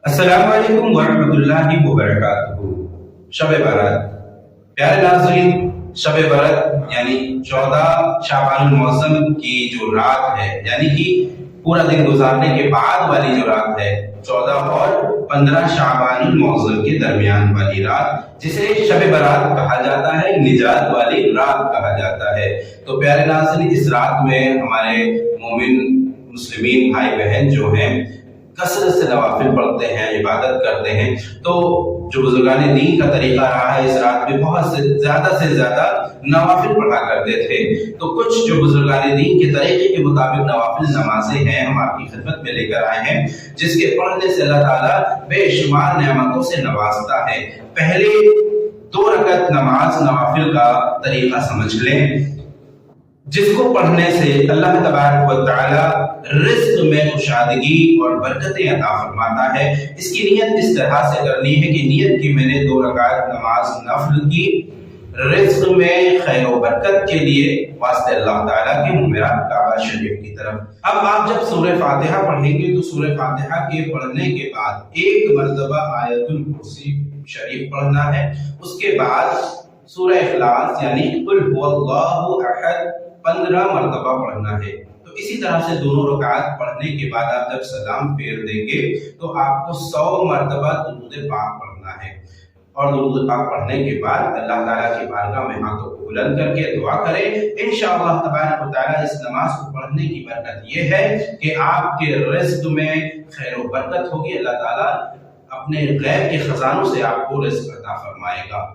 السلام علیکم ورحمۃ اللہ وبرکاتہ۔ شب برات، پیارے ناظرین، شب برات یعنی 14 شعبان المعظم کی جو رات ہے، یعنی کہ پورا دن گزارنے کے بعد والی جو رات ہے، 14 اور 15 شعبان المعظم کے درمیان والی رات، جسے شب برات کہا جاتا ہے، نجات والی رات کہا جاتا ہے۔ تو پیارے ناظرین، اس رات میں ہمارے مومن مسلمین بھائی بہن جو ہیں کثرت سے نوافل پڑھتے ہیں، عبادت کرتے ہیں۔ تو جو بزرگان دین کا طریقہ رہا ہے، اس رات میں بہت سے زیادہ نوافل پڑھا کرتے تھے۔ تو کچھ جو بزرگان دین کے طریقے کے مطابق نوافل نمازیں ہیں، ہم آپ کی خدمت میں لے کر آئے ہیں، جس کے پڑھنے سے اللہ تعالیٰ بے شمار نعمتوں سے نوازتا ہے۔ پہلے 2 رکعت نماز نوافل کا طریقہ سمجھ لیں، جس کو پڑھنے سے اللہ تبارک و تعالی رزق میں کشادگی اور برکتیں عطا فرماتا ہے۔ اس کی نیت اس طرح سے کرنی ہے کہ نیت کی میں نے 2 رکعت نماز نفل کی، رزق میں خیر و برکت کے لیے، واسطے اللہ تعالیٰ کے میرا کعبہ شریف کی طرف۔ اب آپ جب سورہ فاتحہ پڑھیں گے تو سورہ فاتحہ کے پڑھنے کے بعد 1 مرتبہ آیت الکرسی شریف پڑھنا ہے۔ اس کے بعد سورہ اخلاص یعنی قل هو اللہ احد 15 مرتبہ پڑھنا ہے۔ تو اسی طرح سے دونوں رکعات پڑھنے کے بعد آپ جب سلام پھیر دیں گے تو آپ کو 100 مرتبہ درود پاک پڑھنا ہے، اور درود پاک پڑھنے کے بعد اللہ تعالیٰ کی بارگاہ میں ہاتھوں کو بلند کر کے دعا کریں۔ انشاءاللہ تبارک و تعالیٰ اس نماز کو پڑھنے کی برکت یہ ہے کہ آپ کے رزق میں خیر و برکت ہوگی، اللہ تعالیٰ اپنے غیب کے خزانوں سے آپ کو رزق عطا فرمائے گا۔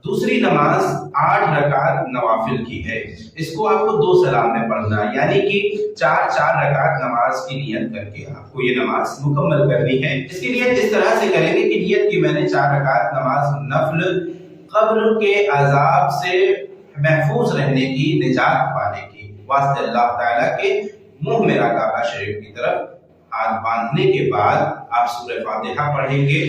دوسری نماز 8 رکعت نوافل کی ہے، اس کو آپ کو 2 سلام میں پڑھنا ہے، یعنی کہ 4 رکعت نماز کی نیت کر کے آپ کو یہ نماز مکمل کرنی ہے۔ اس کی نیت اس طرح سے کریں گے کہ نیت کی میں نے 4 رکعت نماز نفل، قبر کے عذاب سے محفوظ رہنے کی، نجات پانے کی، واسطے اللہ تعالیٰ کے منہ میرا کعبہ شریف کی طرف ہاتھ باندھنے کے بعد آپ سورہ فاتحہ پڑھیں گے،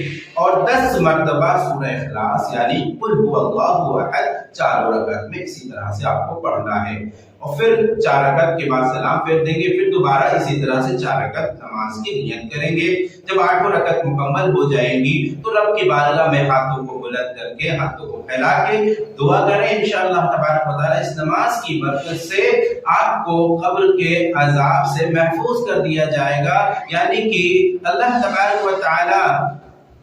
اور 10 مرتبہ سورہ اخلاص یعنی قل هو اللہ احد 4 رکعت میں اسی طرح سے آپ کو پڑھنا ہے، اور پھر 4 رکعت کے بعد سلام پھیر دیں گے، پھر دوبارہ اسی طرح سے 4 رکعت نماز کی نیت کریں گے۔ جب 8 رکعت مکمل ہو جائیں گی تو رب کی بارگاہ میں ہاتھوں کو بلند کر کے، ہاتھوں کو پھیلا کے دعا کریں۔ انشاءاللہ تبارک و تعالی اس نماز کی برکت سے آپ کو قبر کے عذاب سے محفوظ کر دیا جائے گا، یعنی کہ اللہ تبارک و تعالی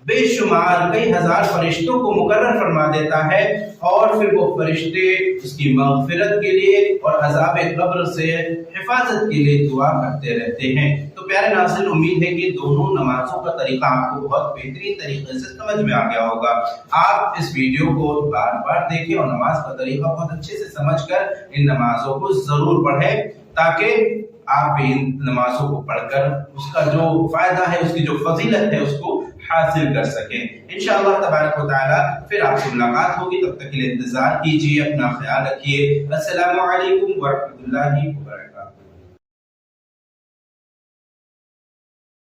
بے شمار کئی ہزار فرشتوں کو مقرر فرما دیتا ہے، اور پھر وہ فرشتے اس کی مغفرت کے لیے اور عذاب قبر سے حفاظت کے لیے دعا کرتے رہتے ہیں۔ تو پیارے ناظرین، امید ہے کہ دونوں نمازوں کا طریقہ آپ کو بہت بہترین طریقے سے سمجھ میں آ گیا ہوگا۔ آپ اس ویڈیو کو بار بار دیکھیں اور نماز کا طریقہ بہت اچھے سے سمجھ کر ان نمازوں کو ضرور پڑھیں، تاکہ آپ بھی ان نمازوں کو پڑھ کر اس کا جو فائدہ ہے، اس کی جو فضیلت ہے، اس کو حاصل کر سکیں۔ انشاءاللہ تبارک و تعالی پھر آپ سے ملاقات ہوگی، تب تک کے لیے انتظار کیجیے، اپنا خیال رکھیے۔ السلام علیکم ورحمۃ اللہ وبرکاتہ۔